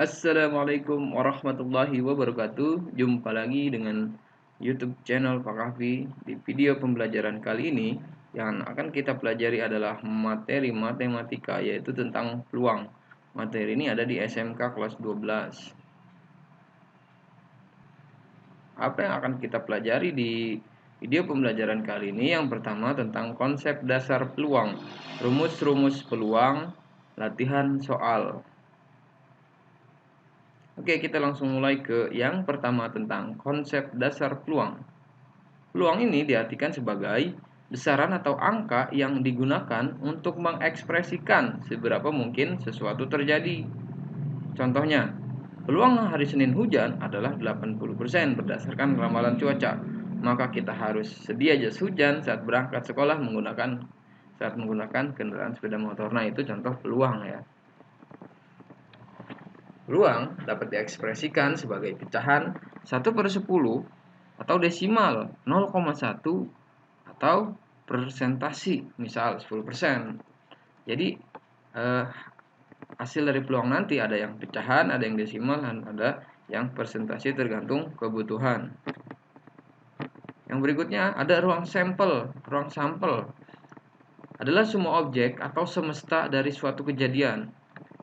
Assalamualaikum warahmatullahi wabarakatuh. Jumpa lagi dengan YouTube channel Pak Kahfi. Di video pembelajaran kali ini yang akan kita pelajari adalah materi matematika, yaitu tentang peluang. Materi ini ada di SMK kelas 12. Apa yang akan kita pelajari di video pembelajaran kali ini? Yang pertama tentang konsep dasar peluang, rumus-rumus peluang, latihan soal. Oke, kita langsung mulai ke yang pertama tentang konsep dasar peluang. Peluang ini diartikan sebagai besaran atau angka yang digunakan untuk mengekspresikan seberapa mungkin sesuatu terjadi. Contohnya, peluang hari Senin hujan adalah 80% berdasarkan ramalan cuaca. Maka kita harus sedia jas hujan saat berangkat sekolah menggunakan kendaraan sepeda motor. Nah, itu contoh peluang ya. Peluang dapat diekspresikan sebagai pecahan 1/10 atau desimal 0,1 atau persentasi, misal 10%. Jadi hasil dari peluang nanti ada yang pecahan, ada yang desimal, dan ada yang persentase tergantung kebutuhan. Yang berikutnya ada ruang sampel. Ruang sampel adalah semua objek atau semesta dari suatu kejadian.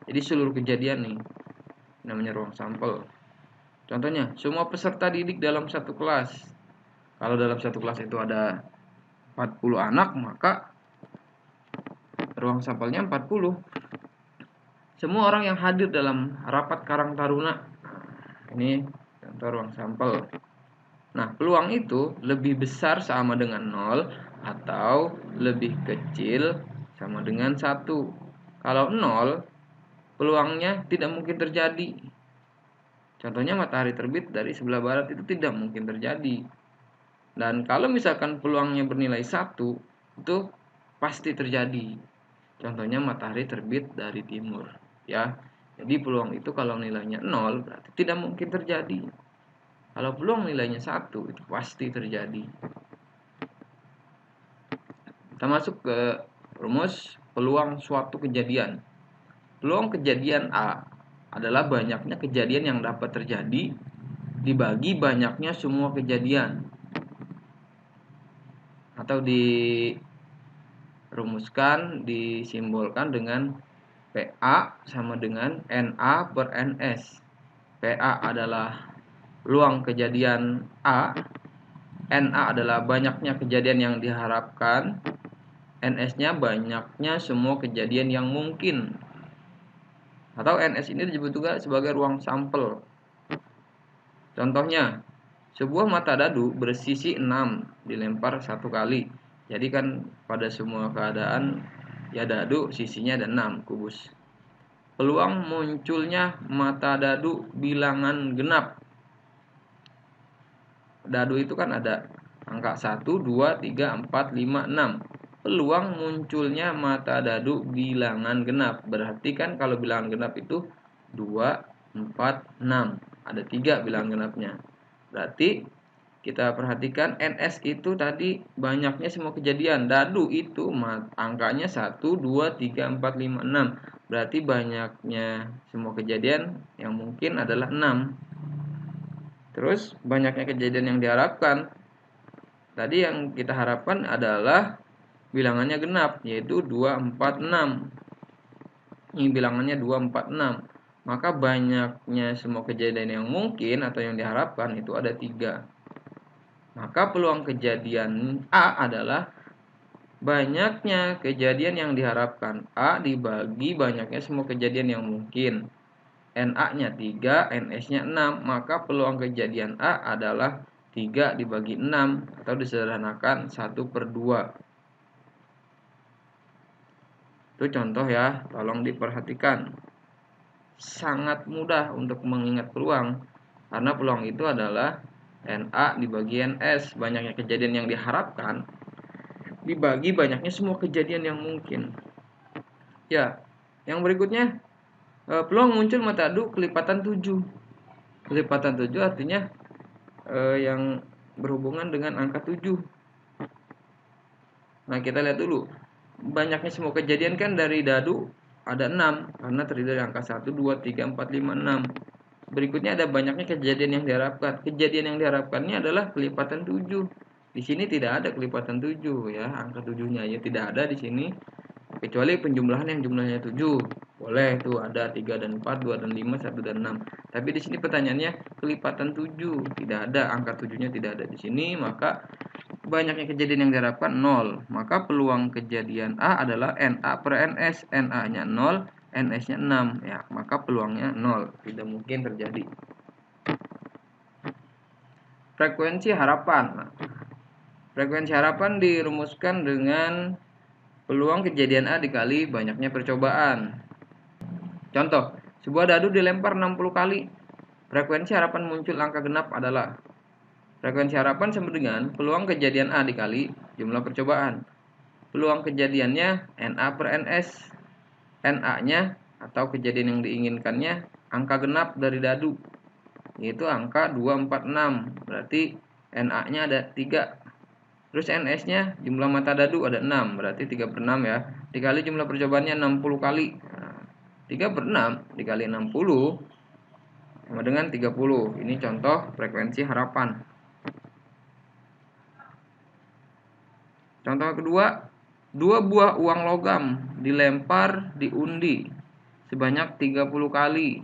Jadi seluruh kejadian nih namanya ruang sampel. Contohnya, semua peserta didik dalam satu kelas. Kalau dalam satu kelas itu ada 40 anak, maka ruang sampelnya 40. Semua orang yang hadir dalam rapat Karang Taruna. Ini contoh ruang sampel. Nah, peluang itu lebih besar sama dengan 0 atau lebih kecil sama dengan 1. Kalau 0, peluangnya tidak mungkin terjadi. Contohnya matahari terbit dari sebelah barat itu tidak mungkin terjadi. Dan kalau misalkan peluangnya bernilai 1, itu pasti terjadi. Contohnya matahari terbit dari timur, ya. Jadi peluang itu kalau nilainya 0 berarti tidak mungkin terjadi. Kalau peluang nilainya 1 itu pasti terjadi. Kita masuk ke rumus peluang suatu kejadian. Peluang kejadian A adalah banyaknya kejadian yang dapat terjadi dibagi banyaknya semua kejadian. Atau disimbolkan dengan PA sama dengan NA per NS. PA adalah peluang kejadian A, NA adalah banyaknya kejadian yang diharapkan, NS-nya banyaknya semua kejadian yang mungkin. Atau NS ini disebut juga sebagai ruang sampel. Contohnya, sebuah mata dadu bersisi 6 dilempar 1 kali. Jadi kan pada semua keadaan ya dadu sisinya ada 6 kubus. Peluang munculnya mata dadu bilangan genap. Dadu itu kan ada angka 1, 2, 3, 4, 5, 6. Peluang munculnya mata dadu bilangan genap. Berarti kan kalau bilangan genap itu 2, 4, 6. Ada 3 bilangan genapnya. Berarti kita perhatikan NS itu tadi banyaknya semua kejadian. Dadu itu angkanya 1, 2, 3, 4, 5, 6. Berarti banyaknya semua kejadian yang mungkin adalah 6. Terus banyaknya kejadian yang diharapkan. Tadi yang kita harapkan adalah bilangannya genap, yaitu 2, 4, 6. Ini bilangannya 2, 4, 6. Maka banyaknya semua kejadian yang mungkin atau yang diharapkan itu ada 3. Maka peluang kejadian A adalah banyaknya kejadian yang diharapkan. A dibagi banyaknya semua kejadian yang mungkin. NA-nya 3, NS-nya 6. Maka peluang kejadian A adalah 3 dibagi 6. Atau disederhanakan 1/2. Itu contoh ya, tolong diperhatikan. Sangat mudah untuk mengingat peluang. Karena peluang itu adalah NA dibagi NS, banyaknya kejadian yang diharapkan dibagi banyaknya semua kejadian yang mungkin. Ya, yang berikutnya peluang muncul mata dadu kelipatan 7. Kelipatan 7 artinya yang berhubungan dengan angka 7. Nah, kita lihat dulu. Banyaknya semua kejadian kan dari dadu ada 6 karena terdiri dari angka 1, 2, 3, 4, 5, 6. Berikutnya ada banyaknya kejadian yang diharapkan. Kejadian yang diharapkannya adalah kelipatan 7. Di sini tidak ada kelipatan 7 ya, angka 7-nya ya tidak ada di sini. Kecuali penjumlahan yang jumlahnya 7. Boleh tuh ada 3 dan 4, 2 dan 5, 1 dan 6. Tapi di sini pertanyaannya kelipatan 7, tidak ada, angka 7-nya tidak ada di sini, maka banyaknya kejadian yang diharapkan 0. Maka peluang kejadian A adalah NA per NS. NA-nya 0, NS-nya 6 ya, maka peluangnya 0, tidak mungkin terjadi. Frekuensi harapan. Frekuensi harapan dirumuskan dengan peluang kejadian A dikali banyaknya percobaan. Contoh, sebuah dadu dilempar 60 kali. Frekuensi harapan muncul angka genap adalah frekuensi harapan sama dengan peluang kejadian A dikali jumlah percobaan. Peluang kejadiannya NA per NS. NA-nya atau kejadian yang diinginkannya angka genap dari dadu, yaitu angka 246. Berarti NA-nya ada 3. Terus NS-nya jumlah mata dadu ada 6, berarti 3 per 6 ya. Dikali jumlah percobaannya 60 kali. Nah, 3 per 6 dikali 60 sama dengan 30. Ini contoh frekuensi harapan. Contoh kedua, 2 buah uang logam dilempar di undi sebanyak 30 kali.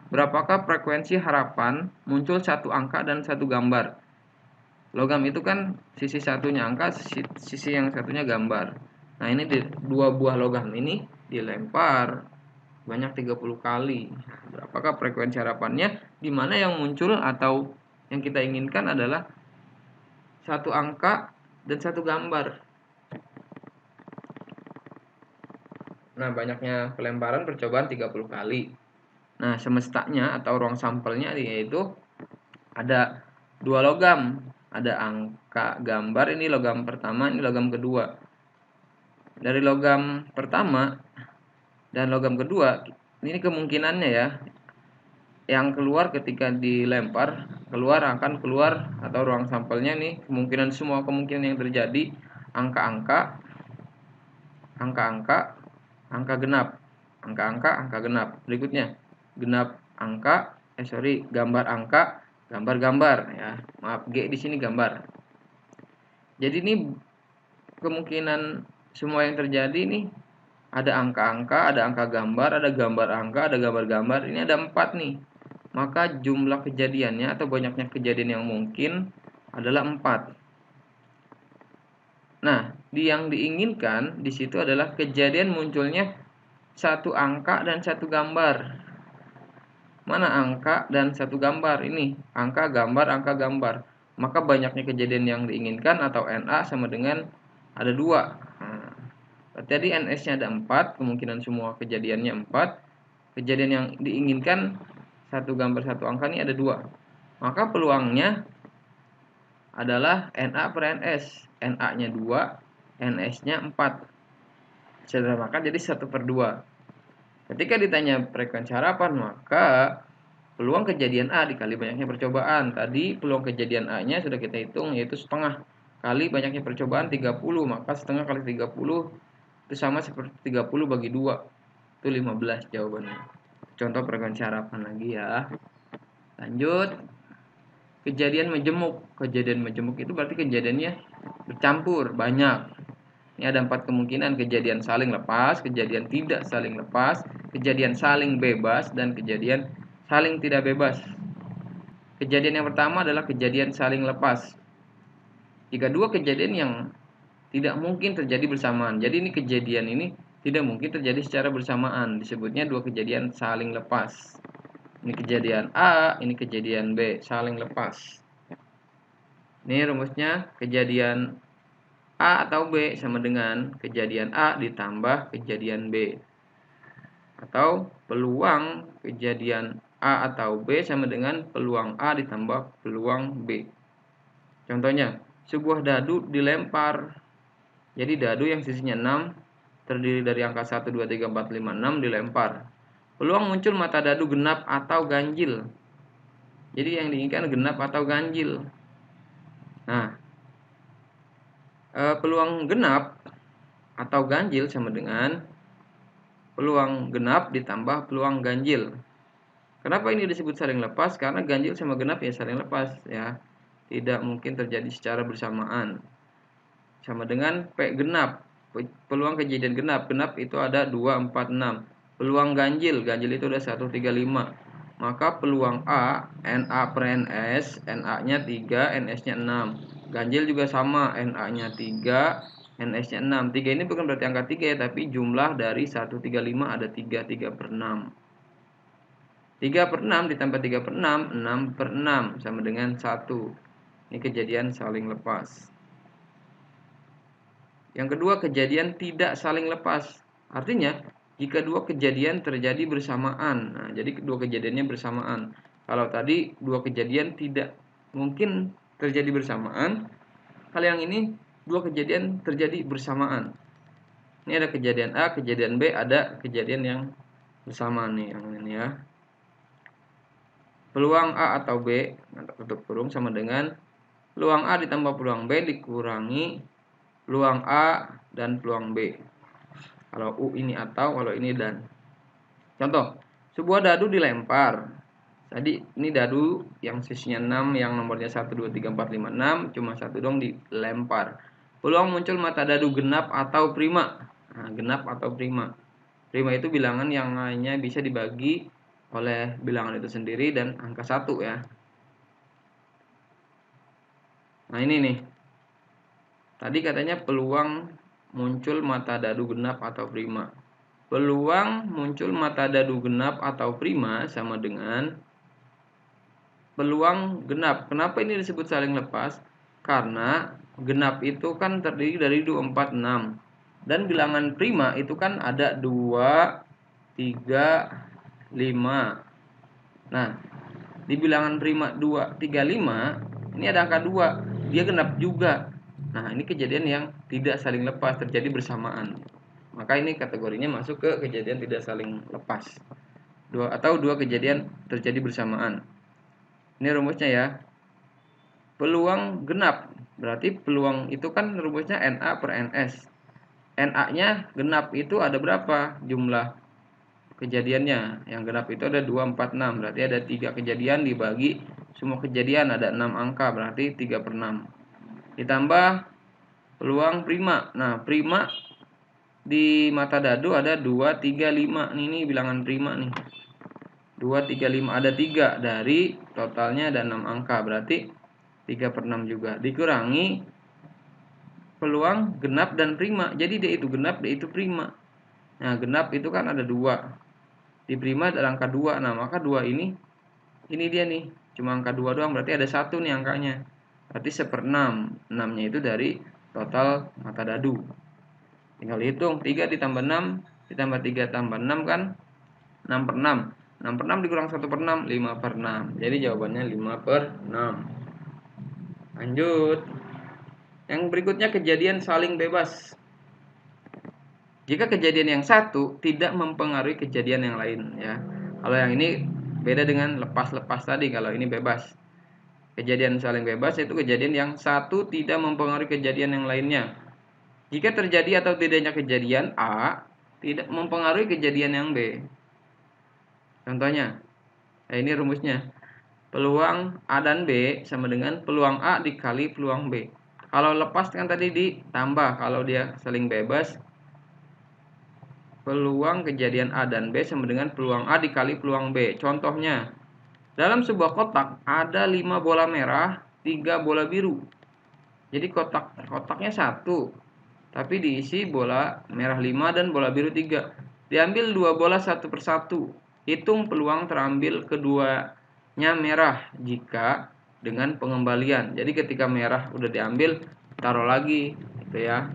Berapakah frekuensi harapan muncul satu angka dan satu gambar? Logam itu kan sisi satunya angka, sisi yang satunya gambar. Nah, ini 2 buah logam ini dilempar banyak 30 kali. Berapakah frekuensi harapannya? Di mana yang muncul atau yang kita inginkan adalah satu angka dan satu gambar. Nah, banyaknya pelemparan percobaan 30 kali. Nah, semestanya atau ruang sampelnya yaitu ada 2 logam. Ada angka gambar, ini logam pertama, ini logam kedua. Dari logam pertama dan logam kedua, ini kemungkinannya ya, yang keluar ketika dilempar, akan keluar atau ruang sampelnya nih, kemungkinan semua kemungkinan yang terjadi angka-angka, angka genap, angka genap. Berikutnya genap angka, gambar angka, gambar ya. Maaf, G di sini gambar. Jadi ini kemungkinan semua yang terjadi nih, ada angka-angka, ada angka gambar, ada gambar angka, ada gambar-gambar. Ini ada 4 nih. Maka jumlah kejadiannya atau banyaknya kejadian yang mungkin adalah 4. Nah, yang diinginkan di situ adalah kejadian munculnya satu angka dan satu gambar. Mana angka dan satu gambar? Ini angka, gambar. Maka banyaknya kejadian yang diinginkan atau NA sama dengan ada 2. Nah, jadi NS-nya ada 4, kemungkinan semua kejadiannya 4. Kejadian yang diinginkan satu gambar satu angka ini ada 2. Maka peluangnya adalah NA per NS. NA-nya 2, NS-nya 4. Sederhanakan jadi 1 per 2. Ketika ditanya frekuensi harapan, maka peluang kejadian A dikali banyaknya percobaan. Tadi peluang kejadian A-nya sudah kita hitung, yaitu setengah kali banyaknya percobaan 30. Maka setengah kali 30 itu sama seperti 30 bagi 2. Itu 15 jawabannya. Contoh frekuensi harapan lagi ya. Lanjut. Kejadian majemuk. Kejadian majemuk itu berarti kejadiannya bercampur, banyak. Ini ada 4 kemungkinan: kejadian saling lepas, kejadian tidak saling lepas, kejadian saling bebas, dan kejadian saling tidak bebas. Kejadian yang pertama adalah kejadian saling lepas. Jika 2 kejadian yang tidak mungkin terjadi bersamaan. Jadi ini kejadian ini tidak mungkin terjadi secara bersamaan. Disebutnya 2 kejadian saling lepas. Ini kejadian A, ini kejadian B, saling lepas. Ini rumusnya, kejadian A atau B sama dengan kejadian A ditambah kejadian B. Atau peluang kejadian A atau B sama dengan peluang A ditambah peluang B. Contohnya, sebuah dadu dilempar. Jadi dadu yang sisinya 6 terdiri dari angka 1, 2, 3, 4, 5, 6 dilempar. Peluang muncul mata dadu genap atau ganjil. Jadi yang diinginkan genap atau ganjil. Nah, peluang genap atau ganjil sama dengan peluang genap ditambah peluang ganjil. Kenapa ini disebut saling lepas? Karena ganjil sama genap ya saling lepas ya. Tidak mungkin terjadi secara bersamaan. Sama dengan P genap. Peluang kejadian genap. Genap itu ada 2, 4, 6. Peluang ganjil. Ganjil itu ada 1, 3, 5. Maka peluang A, NA per NS, NA-nya 3, NS-nya 6. Ganjil juga sama, NA-nya 3, NS-nya 6. 3 ini bukan berarti angka 3 ya, tapi jumlah dari 1, 3, 5 ada 3, 3 per 6. 3 per 6 ditambah 3 per 6, 6 per 6 sama dengan 1. Ini kejadian saling lepas. Yang kedua, kejadian tidak saling lepas. Artinya, jika dua kejadian terjadi bersamaan. Nah, jadi kedua kejadiannya bersamaan. Kalau tadi dua kejadian tidak mungkin terjadi bersamaan, hal yang ini dua kejadian terjadi bersamaan. Ini ada kejadian A, kejadian B, ada kejadian yang bersamaan nih yang ini ya. Peluang A atau B, tutup kurung, sama dengan peluang A ditambah peluang B dikurangi peluang A dan peluang B. Kalau U ini atau, kalau ini dan. Contoh, sebuah dadu dilempar. Tadi ini dadu yang sisinya 6, yang nomornya 1, 2, 3, 4, 5, 6. Cuma satu dong dilempar. Peluang muncul mata dadu genap atau prima. Nah, genap atau prima. Prima itu bilangan yang hanya bisa dibagi oleh bilangan itu sendiri dan angka 1 ya. Nah ini nih. Tadi katanya peluang muncul mata dadu genap atau prima. Peluang muncul mata dadu genap atau prima sama dengan peluang genap. Kenapa ini disebut saling lepas? Karena genap itu kan terdiri dari 2, 4, 6. Dan bilangan prima itu kan ada 2, 3, 5. Nah, di bilangan prima 2, 3, 5, ini ada angka 2. Dia genap juga. Nah, ini kejadian yang tidak saling lepas, terjadi bersamaan. Maka ini kategorinya masuk ke kejadian tidak saling lepas. Dua kejadian terjadi bersamaan. Ini rumusnya ya. Peluang genap. Berarti peluang itu kan rumusnya NA per NS. NA-nya genap itu ada berapa jumlah kejadiannya? Yang genap itu ada 2, 4, 6. Berarti ada 3 kejadian dibagi semua kejadian ada 6 angka. Berarti 3 per 6. Ditambah peluang prima. Nah, prima di mata dadu ada 2, 3, 5. Ini bilangan prima nih. 2, 3, 5. Ada 3 dari totalnya ada 6 angka. Berarti 3 per 6 juga. Dikurangi peluang genap dan prima. Jadi dia itu genap, dia itu prima. Nah, genap itu kan ada 2. Di prima ada angka 2. Nah, maka 2 ini dia nih. Cuma angka 2 doang. Berarti ada 1 nih angkanya. Berarti 1/6. 6-nya itu dari total mata dadu. Tinggal hitung, 3 ditambah 6 ditambah 3 tambah 6 kan 6 per 6. 6 per 6 dikurang 1 per 6, 5 per 6. Jadi jawabannya 5 per 6. Lanjut. Yang berikutnya kejadian saling bebas. Jika kejadian yang satu tidak mempengaruhi kejadian yang lain ya. Kalau yang ini beda dengan lepas-lepas tadi, kalau ini bebas. Kejadian saling bebas itu kejadian yang satu tidak mempengaruhi kejadian yang lainnya. Jika terjadi atau tidaknya kejadian A tidak mempengaruhi kejadian yang B. Contohnya, ini rumusnya. Peluang A dan B sama dengan peluang A dikali peluang B. Kalau lepas kan tadi ditambah, kalau dia saling bebas, peluang kejadian A dan B sama dengan peluang A dikali peluang B. Contohnya, dalam sebuah kotak ada 5 bola merah, 3 bola biru. Jadi kotaknya 1. Tapi diisi bola merah 5 dan bola biru 3. Diambil 2 bola satu persatu. Hitung peluang terambil keduanya merah jika dengan pengembalian. Jadi ketika merah udah diambil, taruh lagi gitu ya.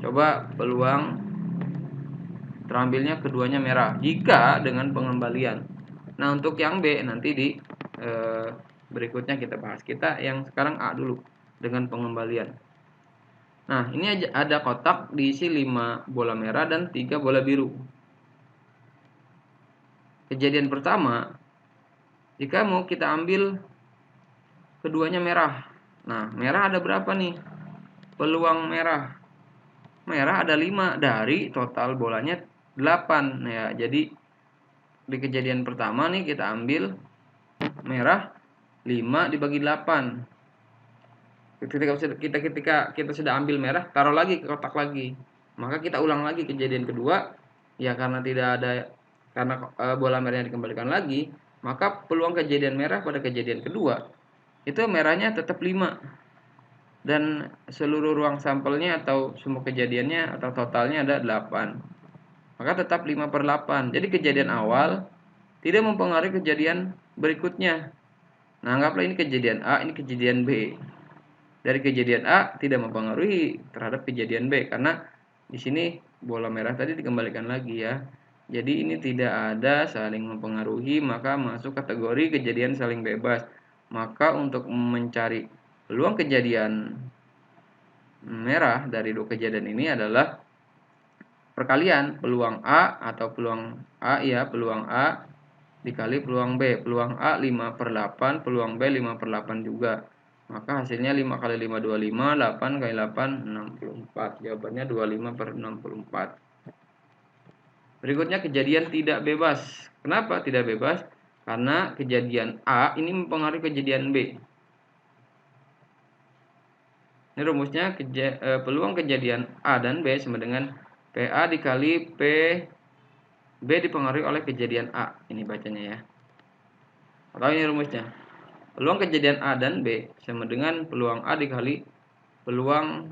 Coba peluang terambilnya keduanya merah jika dengan pengembalian. Nah, untuk yang B nanti di berikutnya kita bahas. Kita yang sekarang A dulu dengan pengembalian. Nah, ini ada kotak diisi 5 bola merah dan 3 bola biru. Kejadian pertama, jika mau kita ambil keduanya merah. Nah, merah ada berapa nih? Peluang merah. Merah ada 5 dari total bolanya 8. Nah, ya, jadi di kejadian pertama nih kita ambil merah 5 dibagi 8. Ketika kita sudah ambil merah, taruh lagi ke kotak lagi. Maka kita ulang lagi kejadian kedua. Ya karena bola merahnya dikembalikan lagi, maka peluang kejadian merah pada kejadian kedua itu merahnya tetap 5. Dan seluruh ruang sampelnya atau semua kejadiannya atau totalnya ada 8. Maka tetap 5/8. Jadi kejadian awal tidak mempengaruhi kejadian berikutnya. Nah, anggaplah ini kejadian A, ini kejadian B. Dari kejadian A tidak mempengaruhi terhadap kejadian B karena di sini bola merah tadi dikembalikan lagi ya. Jadi ini tidak ada saling mempengaruhi, maka masuk kategori kejadian saling bebas. Maka untuk mencari peluang kejadian merah dari dua kejadian ini adalah perkalian peluang A atau peluang A ya, peluang A dikali peluang B. Peluang A 5/8, peluang B 5/8 juga. Maka hasilnya 5 kali 5 25, 8 kali 8 64. Jawabannya 25/64. Berikutnya kejadian tidak bebas. Kenapa tidak bebas? Karena kejadian A ini mempengaruhi kejadian B. Ini rumusnya peluang kejadian A dan B sama dengan PA dikali PB dipengaruhi oleh kejadian A. Ini bacanya ya. Atau ini rumusnya. Peluang kejadian A dan B sama dengan peluang A dikali peluang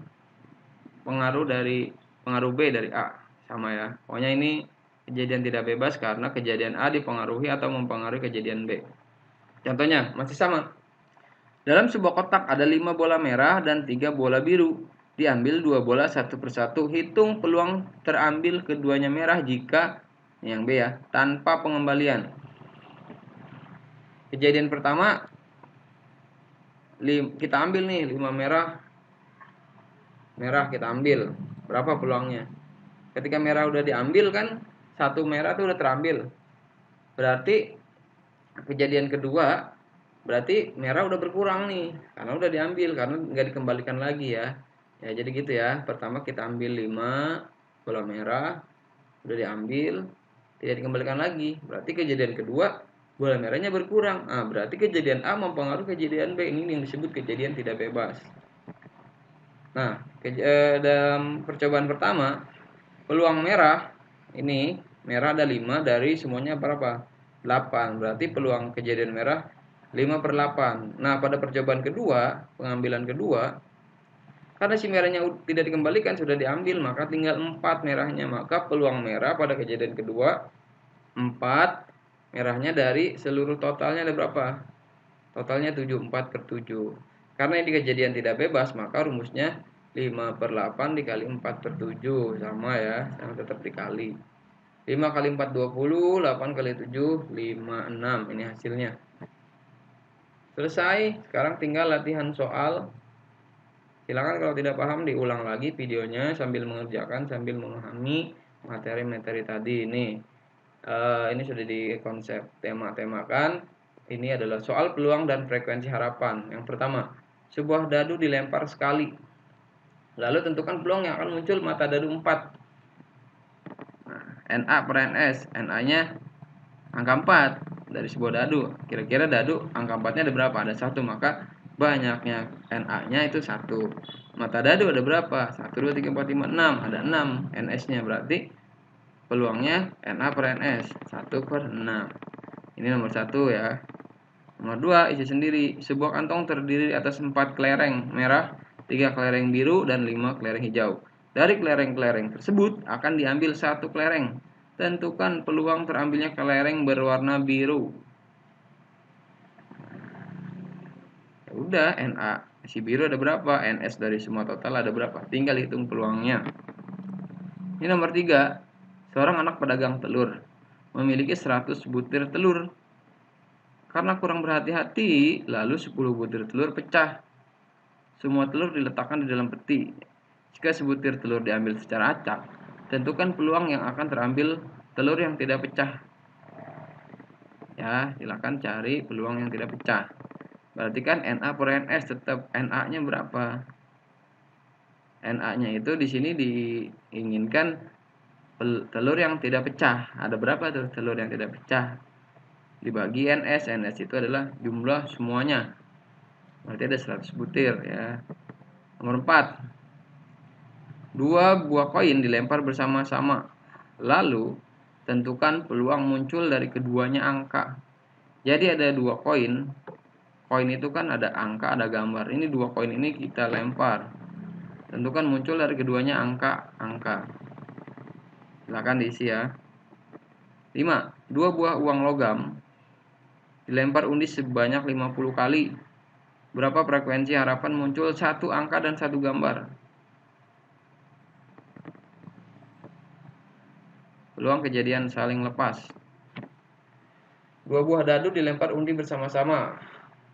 pengaruh B dari A. Sama ya. Pokoknya ini kejadian tidak bebas karena kejadian A dipengaruhi atau mempengaruhi kejadian B. Contohnya masih sama. Dalam sebuah kotak ada 5 bola merah dan 3 bola biru. Diambil 2 bola satu persatu. Hitung peluang terambil keduanya merah jika yang B ya, tanpa pengembalian. Kejadian pertama kita ambil nih 5 merah kita ambil. Berapa peluangnya? Ketika merah udah diambil kan, satu merah tuh udah terambil. Berarti kejadian kedua berarti merah udah berkurang nih karena udah diambil, karena nggak dikembalikan lagi ya. Ya jadi gitu ya. Pertama kita ambil 5 bola merah udah diambil, tidak dikembalikan lagi. Berarti kejadian kedua bola merahnya berkurang. Ah, berarti kejadian A mempengaruhi kejadian B. Ini yang disebut kejadian tidak bebas. Nah, dalam percobaan pertama peluang merah ini merah ada 5 dari semuanya berapa? 8. Berarti peluang kejadian merah 5/8. Nah, pada percobaan kedua, pengambilan kedua, karena si merahnya tidak dikembalikan, sudah diambil, maka tinggal 4 merahnya. Maka peluang merah pada kejadian kedua 4 merahnya dari seluruh totalnya ada berapa? Totalnya 7, 4/7. Karena ini kejadian tidak bebas, maka rumusnya 5/8 dikali 4/7. Sama ya, sama tetap dikali. 5 kali 4 20, 8 kali 7 56. Ini hasilnya. Selesai. Sekarang tinggal latihan soal. Silakan kalau tidak paham diulang lagi videonya sambil mengerjakan, sambil memahami materi-materi tadi. Ini sudah di konsep tema-temakan. Ini adalah soal peluang dan frekuensi harapan. Yang pertama, sebuah dadu dilempar sekali. Lalu tentukan peluang yang akan muncul mata dadu 4. Nah, NA per NS. NA-nya angka 4 dari sebuah dadu. Kira-kira dadu angka 4-nya ada berapa? Ada 1, maka banyaknya NA-nya itu 1. Mata dadu ada berapa? 1, 2, 3, 4, 5, 6. Ada 6 NS-nya, berarti peluangnya NA per NS 1/6. Ini nomor 1 ya. Nomor 2, isi sendiri. Sebuah kantong terdiri atas 4 kelereng merah, 3 kelereng biru, dan 5 kelereng hijau. Dari kelereng-kelereng tersebut akan diambil 1 kelereng. Tentukan peluang terambilnya kelereng berwarna biru. Ya udah, NA si biru ada berapa? NS dari semua total ada berapa? Tinggal hitung peluangnya. Ini nomor 3. Seorang anak pedagang telur memiliki 100 butir telur. Karena kurang berhati-hati, lalu 10 butir telur pecah. Semua telur diletakkan di dalam peti. Jika sebutir telur diambil secara acak, tentukan peluang yang akan terambil telur yang tidak pecah. Ya, silakan cari peluang yang tidak pecah. Berarti kan NA per NS tetap NA-nya berapa? NA-nya itu di sini diinginkan telur yang tidak pecah. Ada berapa tuh telur yang tidak pecah? Dibagi NS. NS itu adalah jumlah semuanya. Berarti ada 100 butir ya. Nomor 4. 2 buah koin dilempar bersama-sama. Lalu tentukan peluang muncul dari keduanya angka. Jadi ada 2 koin. Koin itu kan ada angka, ada gambar. Ini 2 koin ini kita lempar. Tentukan muncul dari keduanya angka. Silakan diisi ya. 5. 2 buah uang logam dilempar undi sebanyak 50 kali. Berapa frekuensi harapan muncul satu angka dan satu gambar? Peluang kejadian saling lepas. 2 buah dadu dilempar undi bersama-sama.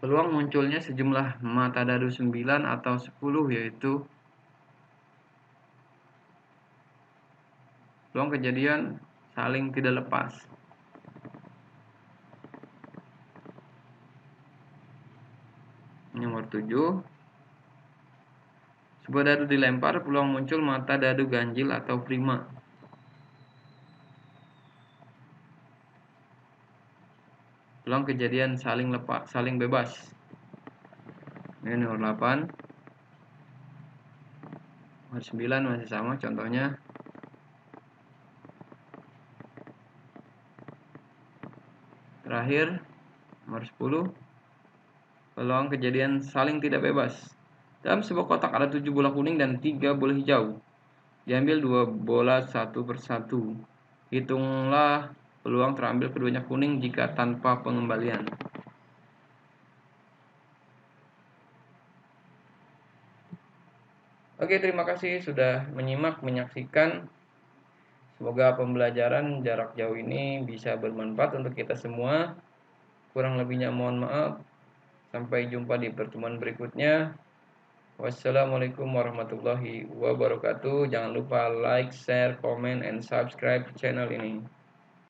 Peluang munculnya sejumlah mata dadu 9 atau 10, yaitu peluang kejadian saling tidak lepas. Nomor 7. Sebuah dadu dilempar, peluang muncul mata dadu ganjil atau prima. Peluang kejadian saling bebas. Ini nomor 8. Nomor 9 masih sama contohnya. Terakhir, nomor 10. Peluang kejadian saling tidak bebas. Dalam sebuah kotak ada 7 bola kuning dan 3 bola hijau. Diambil 2 bola satu persatu. Hitunglah peluang terambil keduanya kuning jika tanpa pengembalian. Oke, terima kasih sudah menyaksikan. Semoga pembelajaran jarak jauh ini bisa bermanfaat untuk kita semua. Kurang lebihnya mohon maaf. Sampai jumpa di pertemuan berikutnya. Wassalamualaikum warahmatullahi wabarakatuh. Jangan lupa like, share, comment, and subscribe channel ini.